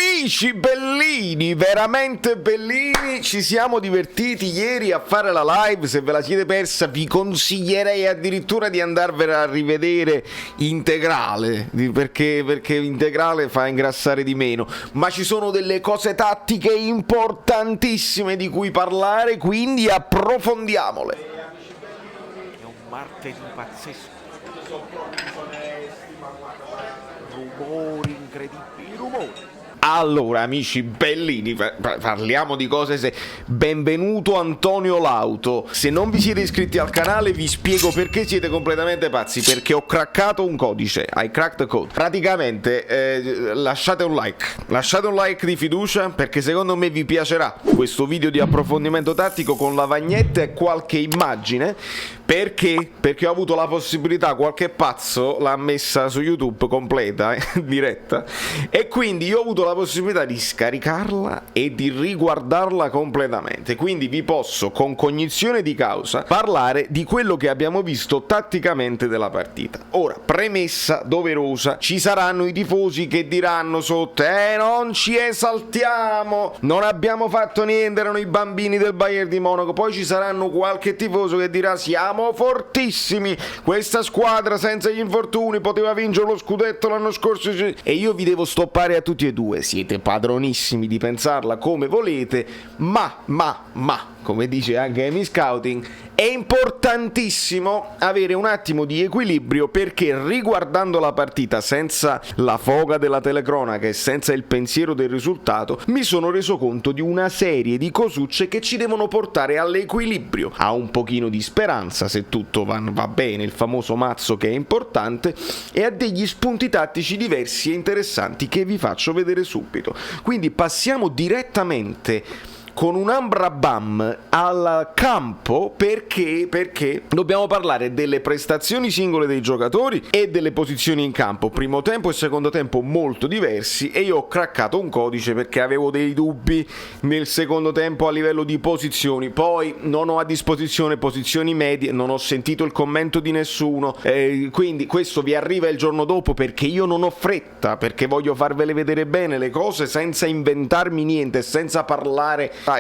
Amici bellini, veramente bellini, ci siamo divertiti ieri a fare la live. Se ve la siete persa vi consiglierei addirittura di andarvela a rivedere integrale, perché integrale fa ingrassare di meno, ma ci sono delle cose tattiche importantissime di cui parlare, quindi approfondiamole. È un martedì pazzesco. Rumori incredibili, rumori. Allora, amici bellini, parliamo di cose benvenuto Antonio Lauto. Se non vi siete iscritti al canale vi spiego perché siete completamente pazzi, perché ho craccato un codice. I cracked the code. Praticamente lasciate un like di fiducia, perché secondo me vi piacerà questo video di approfondimento tattico con lavagnette e qualche immagine. Perché ho avuto la possibilità, qualche pazzo l'ha messa su YouTube completa, diretta, e quindi io ho avuto la possibilità di scaricarla e di riguardarla completamente, quindi vi posso con cognizione di causa parlare di quello che abbiamo visto tatticamente della partita. Ora, premessa doverosa, ci saranno i tifosi che diranno sotto non ci esaltiamo, non abbiamo fatto niente, erano i bambini del Bayern di Monaco. Poi ci saranno qualche tifoso che dirà siamo fortissimi, questa squadra senza gli infortuni poteva vincere lo scudetto l'anno scorso, e io vi devo stoppare a tutti e due. Siete padronissimi di pensarla come volete, ma come dice anche Amy Scouting, è importantissimo avere un attimo di equilibrio, perché riguardando la partita senza la foga della telecronaca e senza il pensiero del risultato, mi sono reso conto di una serie di cosucce che ci devono portare all'equilibrio, a un pochino di speranza se tutto va bene, il famoso mazzo che è importante, e a degli spunti tattici diversi e interessanti che vi faccio vedere subito. Quindi passiamo direttamente con un ambrabam al campo, perché dobbiamo parlare delle prestazioni singole dei giocatori e delle posizioni in campo. Primo tempo e secondo tempo molto diversi, e io ho craccato un codice perché avevo dei dubbi nel secondo tempo a livello di posizioni. Poi non ho a disposizione posizioni medie, non ho sentito il commento di nessuno, quindi questo vi arriva il giorno dopo, perché io non ho fretta, perché voglio farvele vedere bene le cose senza inventarmi niente, senza parlare ma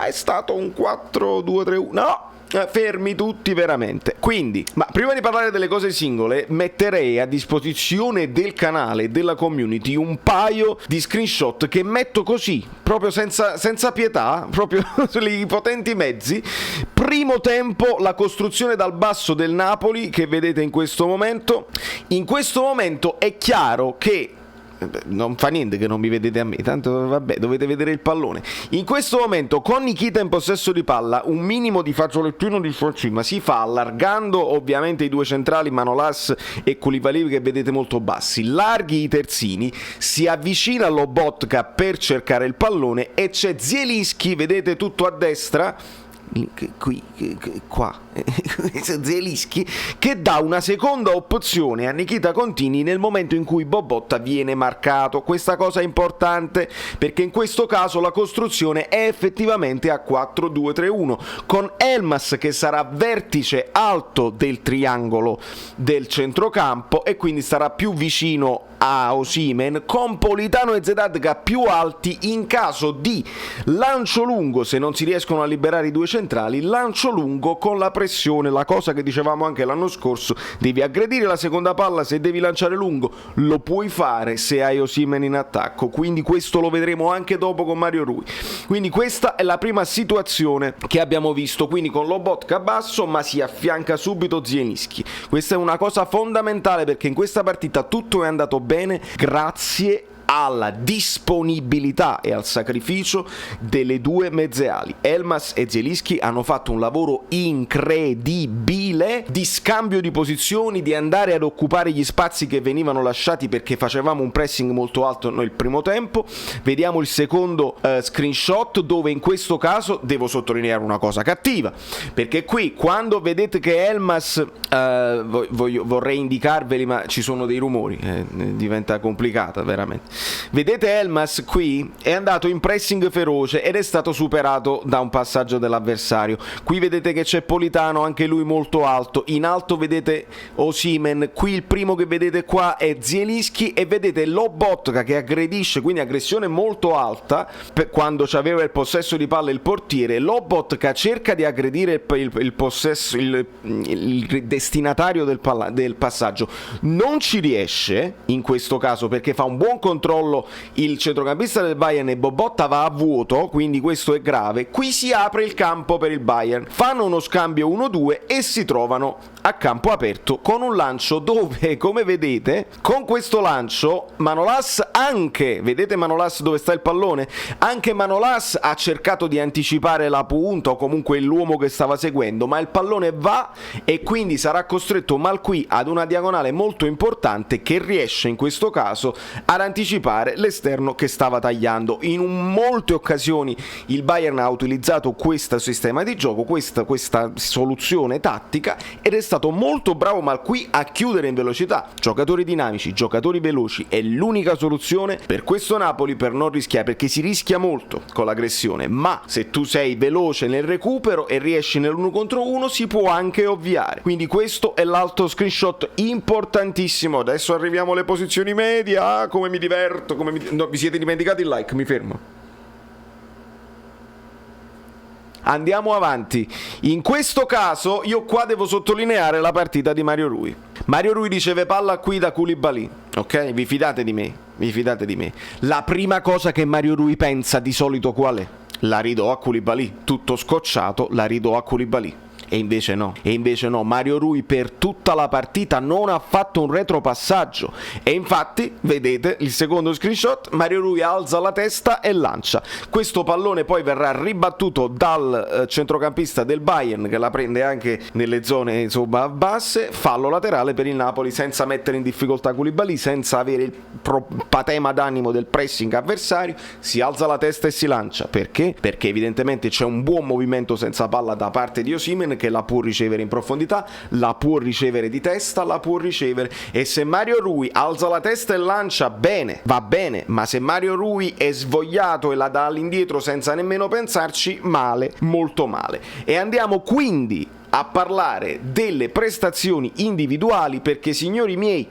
è stato un 4-2-3-1, no, fermi tutti veramente. Quindi, ma prima di parlare delle cose singole, metterei a disposizione del canale e della community un paio di screenshot che metto così, proprio senza pietà, proprio sui potenti mezzi. Primo tempo, la costruzione dal basso del Napoli che vedete in questo momento. In questo momento è chiaro che non fa niente che non mi vedete a me, tanto vabbè, dovete vedere il pallone. In questo momento con Nikita in possesso di palla, un minimo di fazzolettino di forcima si fa allargando ovviamente i due centrali Manolas e Koulibaly che vedete molto bassi, larghi i terzini, si avvicina Lobotka per cercare il pallone e c'è Zielinski, vedete tutto a destra, qua Zielinski, che dà una seconda opzione a Nikita Contini nel momento in cui Bobotta viene marcato. Questa cosa è importante perché in questo caso la costruzione è effettivamente a 4-2-3-1 con Elmas che sarà vertice alto del triangolo del centrocampo e quindi starà più vicino a Osimhen, con Politano e Zedadka più alti in caso di lancio lungo. Se non si riescono a liberare i due centrali, lancio lungo con la pressione, la cosa che dicevamo anche l'anno scorso, devi aggredire la seconda palla, se devi lanciare lungo lo puoi fare se hai Osimhen in attacco, quindi questo lo vedremo anche dopo con Mario Rui. Quindi questa è la prima situazione che abbiamo visto, quindi con Lobotka basso ma si affianca subito Zielinski. Questa è una cosa fondamentale perché in questa partita tutto è andato bene grazie alla disponibilità e al sacrificio delle due mezze ali. Elmas e Zielinski hanno fatto un lavoro incredibile di scambio di posizioni, di andare ad occupare gli spazi che venivano lasciati perché facevamo un pressing molto alto nel primo tempo. Vediamo il secondo screenshot dove in questo caso devo sottolineare una cosa cattiva, perché qui quando vedete che Elmas vorrei indicarveli ma ci sono dei rumori, diventa complicata veramente. Vedete Elmas qui è andato in pressing feroce ed è stato superato da un passaggio dell'avversario. Qui vedete che c'è Politano, anche lui molto alto. In alto vedete Osimhen, qui il primo che vedete qua è Zielinski e vedete Lobotka che aggredisce, quindi aggressione molto alta quando c'aveva il possesso di palla il portiere. Lobotka cerca di aggredire il possesso, il destinatario del passaggio, non ci riesce in questo caso perché fa un buon controllo il centrocampista del Bayern e Bobotta va a vuoto, quindi questo è grave. Qui si apre il campo per il Bayern, fanno uno scambio 1-2 e si trovano a campo aperto con un lancio dove, come vedete, con questo lancio Manolas anche, vedete Manolas dove sta il pallone? Anche Manolas ha cercato di anticipare la punta o comunque l'uomo che stava seguendo, ma il pallone va e quindi sarà costretto Malqui ad una diagonale molto importante che riesce in questo caso ad anticipare l'esterno che stava tagliando. In molte occasioni il Bayern ha utilizzato questo sistema di gioco, questa soluzione tattica ed è stato molto bravo Malqui a chiudere in velocità. Giocatori dinamici, giocatori veloci è l'unica soluzione per questo Napoli per non rischiare, perché si rischia molto con l'aggressione, ma se tu sei veloce nel recupero e riesci nell'1 contro 1 si può anche ovviare. Quindi questo è l'altro screenshot importantissimo. Adesso arriviamo alle posizioni medie. Come mi diverto, no, vi siete dimenticati il like, mi fermo. Andiamo avanti. In questo caso io qua devo sottolineare la partita di Mario Rui. Mario Rui riceve palla qui da Koulibaly, ok? Vi fidate di me? Vi fidate di me? La prima cosa che Mario Rui pensa di solito qual è? La ridò a Koulibaly, tutto scocciato, la ridò a Koulibaly. E invece no, Mario Rui per tutta la partita non ha fatto un retropassaggio e infatti, vedete il secondo screenshot, Mario Rui alza la testa e lancia. Questo pallone poi verrà ribattuto dal centrocampista del Bayern che la prende anche nelle zone insomma basse, fallo laterale per il Napoli senza mettere in difficoltà Koulibaly, senza avere il patema d'animo del pressing avversario, si alza la testa e si lancia. Perché? Perché evidentemente c'è un buon movimento senza palla da parte di Osimhen che la può ricevere in profondità, la può ricevere di testa, la può ricevere, e se Mario Rui alza la testa e lancia bene, va bene, ma se Mario Rui è svogliato e la dà all'indietro senza nemmeno pensarci, male, molto male. E andiamo quindi a parlare delle prestazioni individuali perché, signori miei,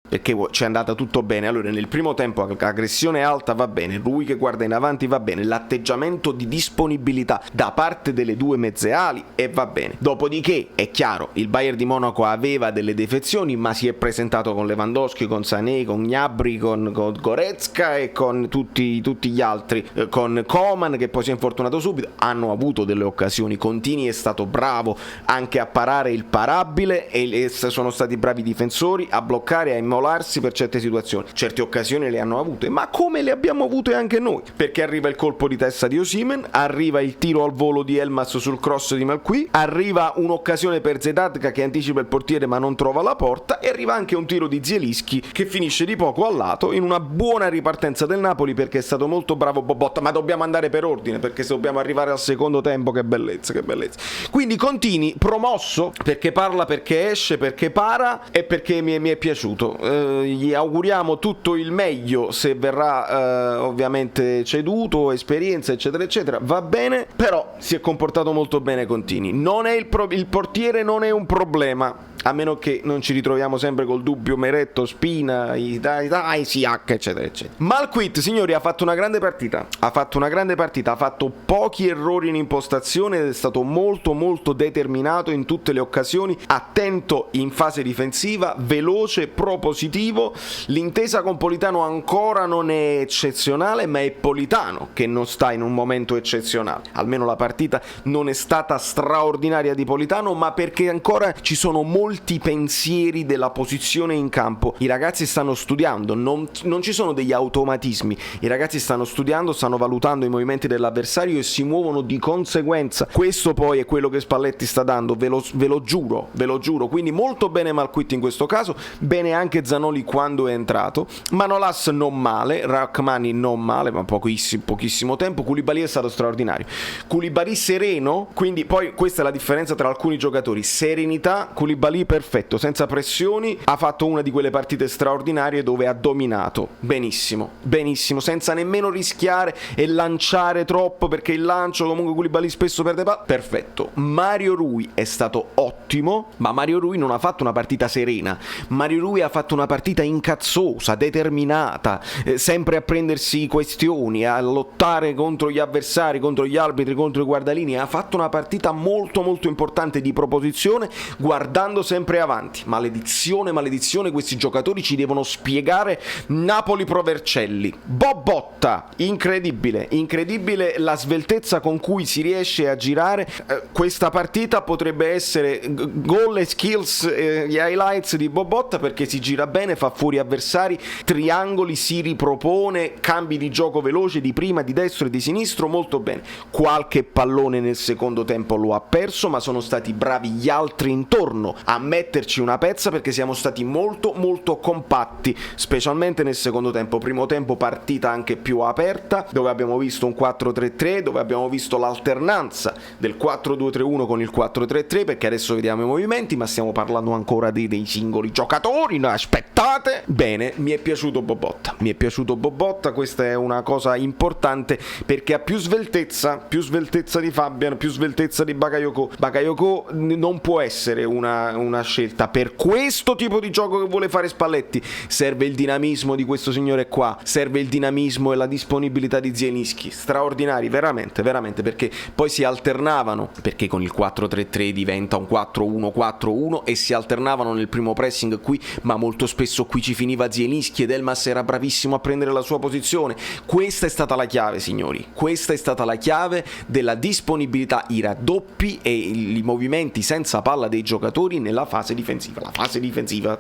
perché ci è andata tutto bene. Allora, nel primo tempo aggressione alta va bene, Rui che guarda in avanti va bene, l'atteggiamento di disponibilità da parte delle due mezze ali e va bene. Dopodiché è chiaro, il Bayern di Monaco aveva delle defezioni, ma si è presentato con Lewandowski, con Sané, con Gnabry, con Goretzka e con tutti gli altri, con Coman che poi si è infortunato subito. Hanno avuto delle occasioni, Contini è stato bravo anche a parare il parabile e sono stati bravi difensori a bloccare, a immolarsi per certe situazioni. Certe occasioni le hanno avute, ma come le abbiamo avute anche noi, perché arriva il colpo di testa di Osimhen, arriva il tiro al volo di Elmas sul cross di Malqui, arriva un'occasione per Zedatka che anticipa il portiere ma non trova la porta, e arriva anche un tiro di Zielinski che finisce di poco al lato in una buona ripartenza del Napoli, perché è stato molto bravo Bobotta. Ma dobbiamo andare per ordine, perché se dobbiamo arrivare al secondo tempo, che bellezza, che bellezza. Quindi Contini promosso perché parla, perché esce, perché para e perché mi è piaciuto. Gli auguriamo tutto il meglio se verrà ovviamente ceduto, esperienza eccetera eccetera, va bene, però si è comportato molto bene Contini. Non è il portiere non è un problema, a meno che non ci ritroviamo sempre col dubbio Meretto, Spina, Siak eccetera eccetera. Malquit, signori, ha fatto una grande partita, ha fatto pochi errori in impostazione ed è stato molto molto determinato in tutte le occasioni, attento in fase difensiva, veloce, propositivo. L'intesa con Politano ancora non è eccezionale, ma è Politano che non sta in un momento eccezionale. Almeno la partita non è stata straordinaria di Politano, ma perché ancora ci sono molti pensieri della posizione in campo. I ragazzi stanno studiando, non ci sono degli automatismi, i ragazzi stanno studiando, stanno valutando i movimenti dell'avversario e si muovono di conseguenza. Questo poi è quello che Spalletti sta dando, ve lo giuro. Quindi molto bene Malquit in questo caso, bene anche Zanoli quando è entrato, Manolas non male, Rachmani non male, ma pochissimo tempo. Koulibaly è stato straordinario, Koulibaly sereno, quindi poi questa è la differenza tra alcuni giocatori: serenità, Koulibaly lì perfetto, senza pressioni, ha fatto una di quelle partite straordinarie dove ha dominato benissimo, benissimo, senza nemmeno rischiare e lanciare troppo, perché il lancio comunque Koulibaly spesso perde palla. Perfetto. Mario Rui è stato ottimo, ma Mario Rui non ha fatto una partita serena. Mario Rui ha fatto una partita incazzosa, determinata, sempre a prendersi questioni, a lottare contro gli avversari, contro gli arbitri, contro i guardalini. Ha fatto una partita molto molto importante di proposizione, guardando sempre avanti. Maledizione, maledizione, questi giocatori ci devono spiegare Napoli Pro Vercelli. Bobotta, incredibile, incredibile la sveltezza con cui si riesce a girare. Questa partita potrebbe essere gol e skills, gli highlights di Bobotta, perché si gira bene, fa fuori avversari, triangoli, si ripropone, cambi di gioco veloce di prima, di destro e di sinistro, molto bene. Qualche pallone nel secondo tempo lo ha perso, ma sono stati bravi gli altri intorno a metterci una pezza, perché siamo stati molto molto compatti, specialmente nel secondo tempo. Primo tempo partita anche più aperta, dove abbiamo visto un 4-3-3, dove abbiamo visto l'alternanza del 4-2-3-1 con il 4-3-3, perché adesso vediamo i movimenti, ma stiamo parlando ancora dei singoli giocatori, no, aspettate. Bene, mi è piaciuto Bobotta, questa è una cosa importante, perché ha più sveltezza di Fabian, più sveltezza di Bakayoko non può essere una scelta per questo tipo di gioco che vuole fare Spalletti. Serve il dinamismo di questo signore qua, serve il dinamismo e la disponibilità di Zielinski, straordinari, veramente, veramente, perché poi si alternavano, perché con il 4-3-3 diventa un 4-1-4-1 e si alternavano nel primo pressing qui, ma molto spesso qui ci finiva Zielinski ed Elmas era bravissimo a prendere la sua posizione. Questa è stata la chiave, signori, questa è stata la chiave della disponibilità, i raddoppi e i movimenti senza palla dei giocatori nella fase difensiva. La fase difensiva,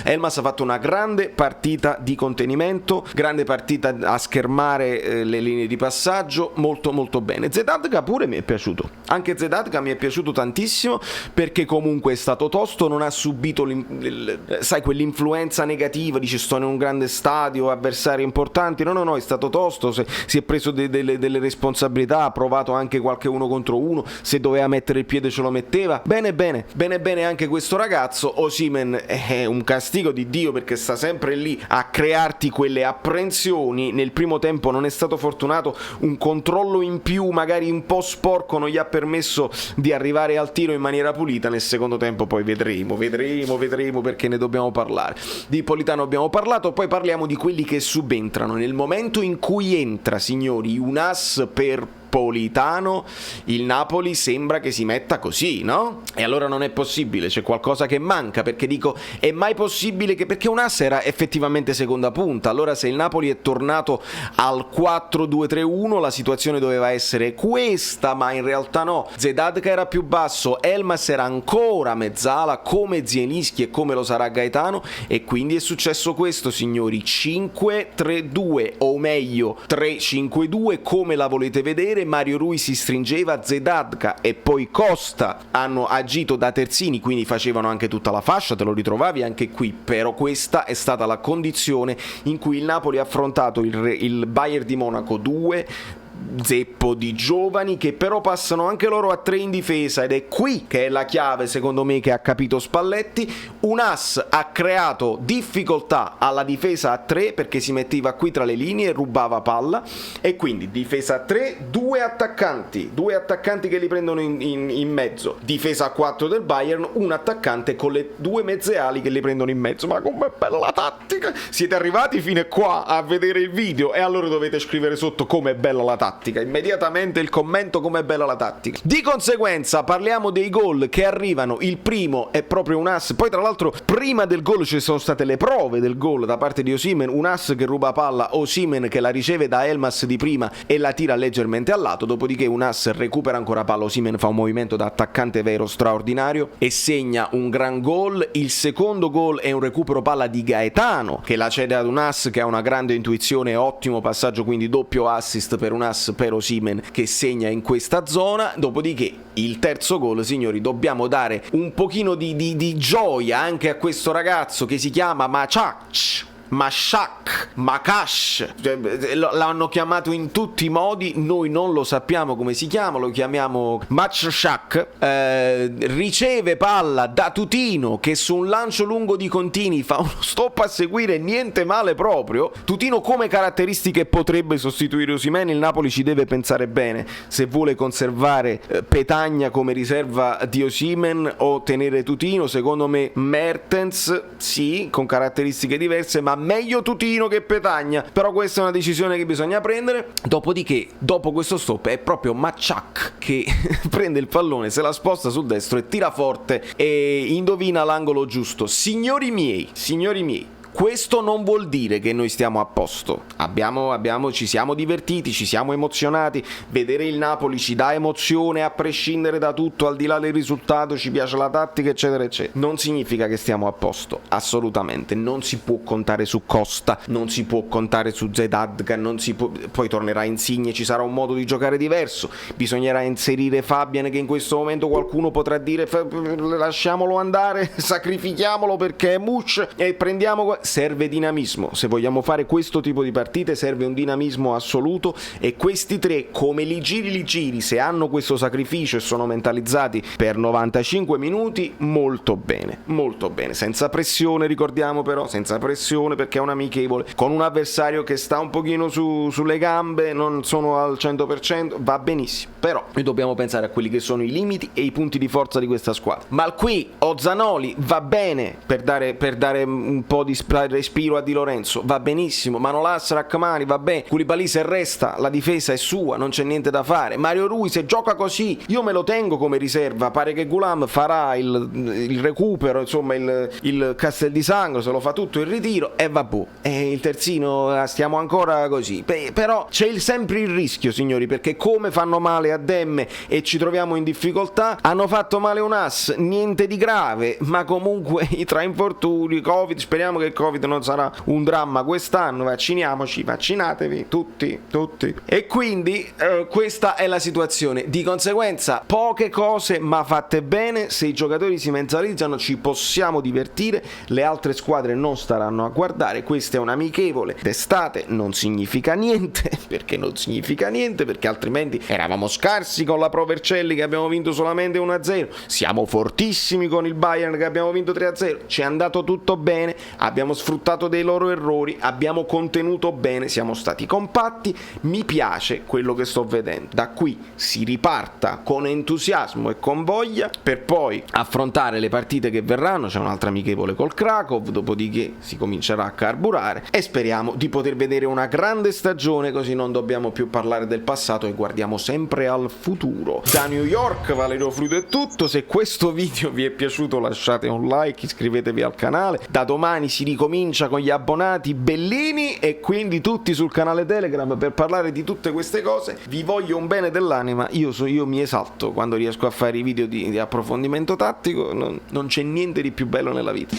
Elmas ha fatto una grande partita di contenimento, grande partita a schermare le linee di passaggio, molto molto bene. Zedadka pure mi è piaciuto, anche Zedadka mi è piaciuto tantissimo, perché comunque è stato tosto, non ha subito sai, quell'influenza negativa, dice sto in un grande stadio, avversari importanti, no, è stato tosto, si è preso delle responsabilità, ha provato anche qualche uno contro uno, se doveva mettere il piede ce lo metteva. Bene anche questo ragazzo. Osimhen è un castigo di Dio, perché sta sempre lì a crearti quelle apprensioni. Nel primo tempo non è stato fortunato, un controllo in più magari un po' sporco non gli ha permesso di arrivare al tiro in maniera pulita. Nel secondo tempo poi vedremo, perché ne dobbiamo parlare. Di Politano abbiamo parlato, poi parliamo di quelli che subentrano. Nel momento in cui entra, signori, un as per Politano, il Napoli sembra che si metta così, no? E allora non è possibile, c'è qualcosa che manca, perché dico, è mai possibile che, perché un asse era effettivamente seconda punta, allora se il Napoli è tornato al 4-2-3-1 la situazione doveva essere questa, ma in realtà no. Zedadka era più basso, Elmas era ancora mezzala come Zielinski e come lo sarà Gaetano, e quindi è successo questo, signori. 5-3-2, o meglio 3-5-2, come la volete vedere. Mario Rui si stringeva, Zedadka e poi Costa hanno agito da terzini, quindi facevano anche tutta la fascia, te lo ritrovavi anche qui. Però questa è stata la condizione in cui il Napoli ha affrontato il Bayern di Monaco 2, zeppo di giovani che però passano anche loro a 3 in difesa, ed è qui che è la chiave, secondo me, che ha capito Spalletti. Un as ha creato difficoltà alla difesa a 3, perché si metteva qui tra le linee e rubava palla, e quindi difesa a 3, due attaccanti che li prendono in mezzo, difesa a 4 del Bayern, un attaccante con le 2 mezze ali che li prendono in mezzo. Ma com'è bella la tattica! Siete arrivati fino a qua a vedere il video, e allora dovete scrivere sotto com'è bella la tattica, immediatamente il commento com'è bella la tattica. Di conseguenza parliamo dei gol che arrivano. Il primo è proprio un ass, poi tra l'altro prima del gol ci sono state le prove del gol da parte di Osimhen, un ass che ruba palla, Osimhen che la riceve da Elmas di prima e la tira leggermente al lato, dopodiché un ass recupera ancora palla, Osimhen fa un movimento da attaccante vero straordinario e segna un gran gol. Il secondo gol è un recupero palla di Gaetano che la cede ad un ass che ha una grande intuizione, ottimo passaggio, quindi doppio assist per un ass per Osimhen che segna in questa zona. Dopodiché il terzo gol, signori, dobbiamo dare un pochino di gioia anche a questo ragazzo che si chiama Maciac, Mashak, Makash, l'hanno chiamato in tutti i modi, noi non lo sappiamo come si chiama, lo chiamiamo Mashak. Riceve palla da Tutino che su un lancio lungo di Contini fa uno stop a seguire, niente male proprio. Tutino come caratteristiche potrebbe sostituire Osimhen, il Napoli ci deve pensare bene se vuole conservare Petagna come riserva di Osimhen o tenere Tutino. Secondo me Mertens sì, con caratteristiche diverse, ma meglio Tutino che Petagna, però questa è una decisione che bisogna prendere. Dopodiché, dopo questo stop è proprio Machak che prende il pallone, se la sposta sul destro e tira forte e indovina l'angolo giusto. Signori miei, questo non vuol dire che noi stiamo a posto. Ci siamo divertiti, ci siamo emozionati. Vedere il Napoli ci dà emozione a prescindere da tutto, al di là del risultato, ci piace la tattica, eccetera, eccetera. Non significa che stiamo a posto, assolutamente. Non si può contare su Costa, non si può contare su Zedadka, poi tornerà Insigne, ci sarà un modo di giocare diverso. Bisognerà inserire Fabian, che in questo momento qualcuno potrà dire lasciamolo andare, sacrifichiamolo perché è Mush e prendiamo. Serve dinamismo, se vogliamo fare questo tipo di partite serve un dinamismo assoluto, e questi tre, come li giri, se hanno questo sacrificio e sono mentalizzati per 95 minuti, molto bene, senza pressione, ricordiamo, però senza pressione, perché è un amichevole con un avversario che sta un pochino sulle gambe, non sono al 100%, va benissimo, però noi dobbiamo pensare a quelli che sono i limiti e i punti di forza di questa squadra. Malqui o Zanoli va bene per dare un po' di respiro a Di Lorenzo, va benissimo. Manolas, Rachmani, va bene. Koulibaly se resta, la difesa è sua, non c'è niente da fare. Mario Rui se gioca così, io me lo tengo come riserva. Pare che Gulam farà il recupero, insomma il Castel di Sangro, se lo fa tutto il ritiro e vabbè. E il terzino stiamo ancora così. Però c'è sempre il rischio, signori, perché come fanno male a Demme e ci troviamo in difficoltà, hanno fatto male un ass, niente di grave, ma comunque tra infortuni, Covid, speriamo che il Covid non sarà un dramma quest'anno, vacciniamoci, vaccinatevi tutti. E quindi questa è la situazione. Di conseguenza poche cose ma fatte bene, se i giocatori si mentalizzano ci possiamo divertire, le altre squadre non staranno a guardare. Questa è un'amichevole d'estate, non significa niente, perché altrimenti eravamo scarsi con la Pro Vercelli che abbiamo vinto solamente 1-0, siamo fortissimi con il Bayern che abbiamo vinto 3-0, ci è andato tutto bene, abbiamo sfruttato dei loro errori, abbiamo contenuto bene, siamo stati compatti. Mi piace quello che sto vedendo. Da qui si riparta con entusiasmo e con voglia per poi affrontare le partite che verranno. C'è un'altra amichevole col Krakow, dopodiché si comincerà a carburare e speriamo di poter vedere una grande stagione, così non dobbiamo più parlare del passato e guardiamo sempre al futuro. Da New York, Valerio Fruto è tutto. Se questo video vi è piaciuto lasciate un like, iscrivetevi al canale. Da domani si ricomincia con gli abbonati bellini e quindi tutti sul canale Telegram per parlare di tutte queste cose. Vi voglio un bene dell'anima, io mi esalto quando riesco a fare i video di approfondimento tattico, non c'è niente di più bello nella vita.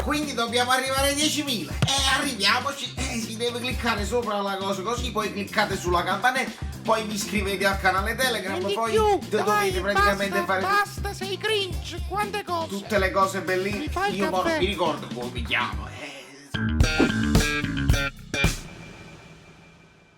Quindi dobbiamo arrivare ai 10.000 e arriviamoci, si deve cliccare sopra la cosa così, poi cliccate sulla campanella, poi vi iscrivete al canale Telegram, poi dovete praticamente basta, sei cringe, quante cose, tutte le cose bellissime. Io caffè. mi ricordo come mi chiamo,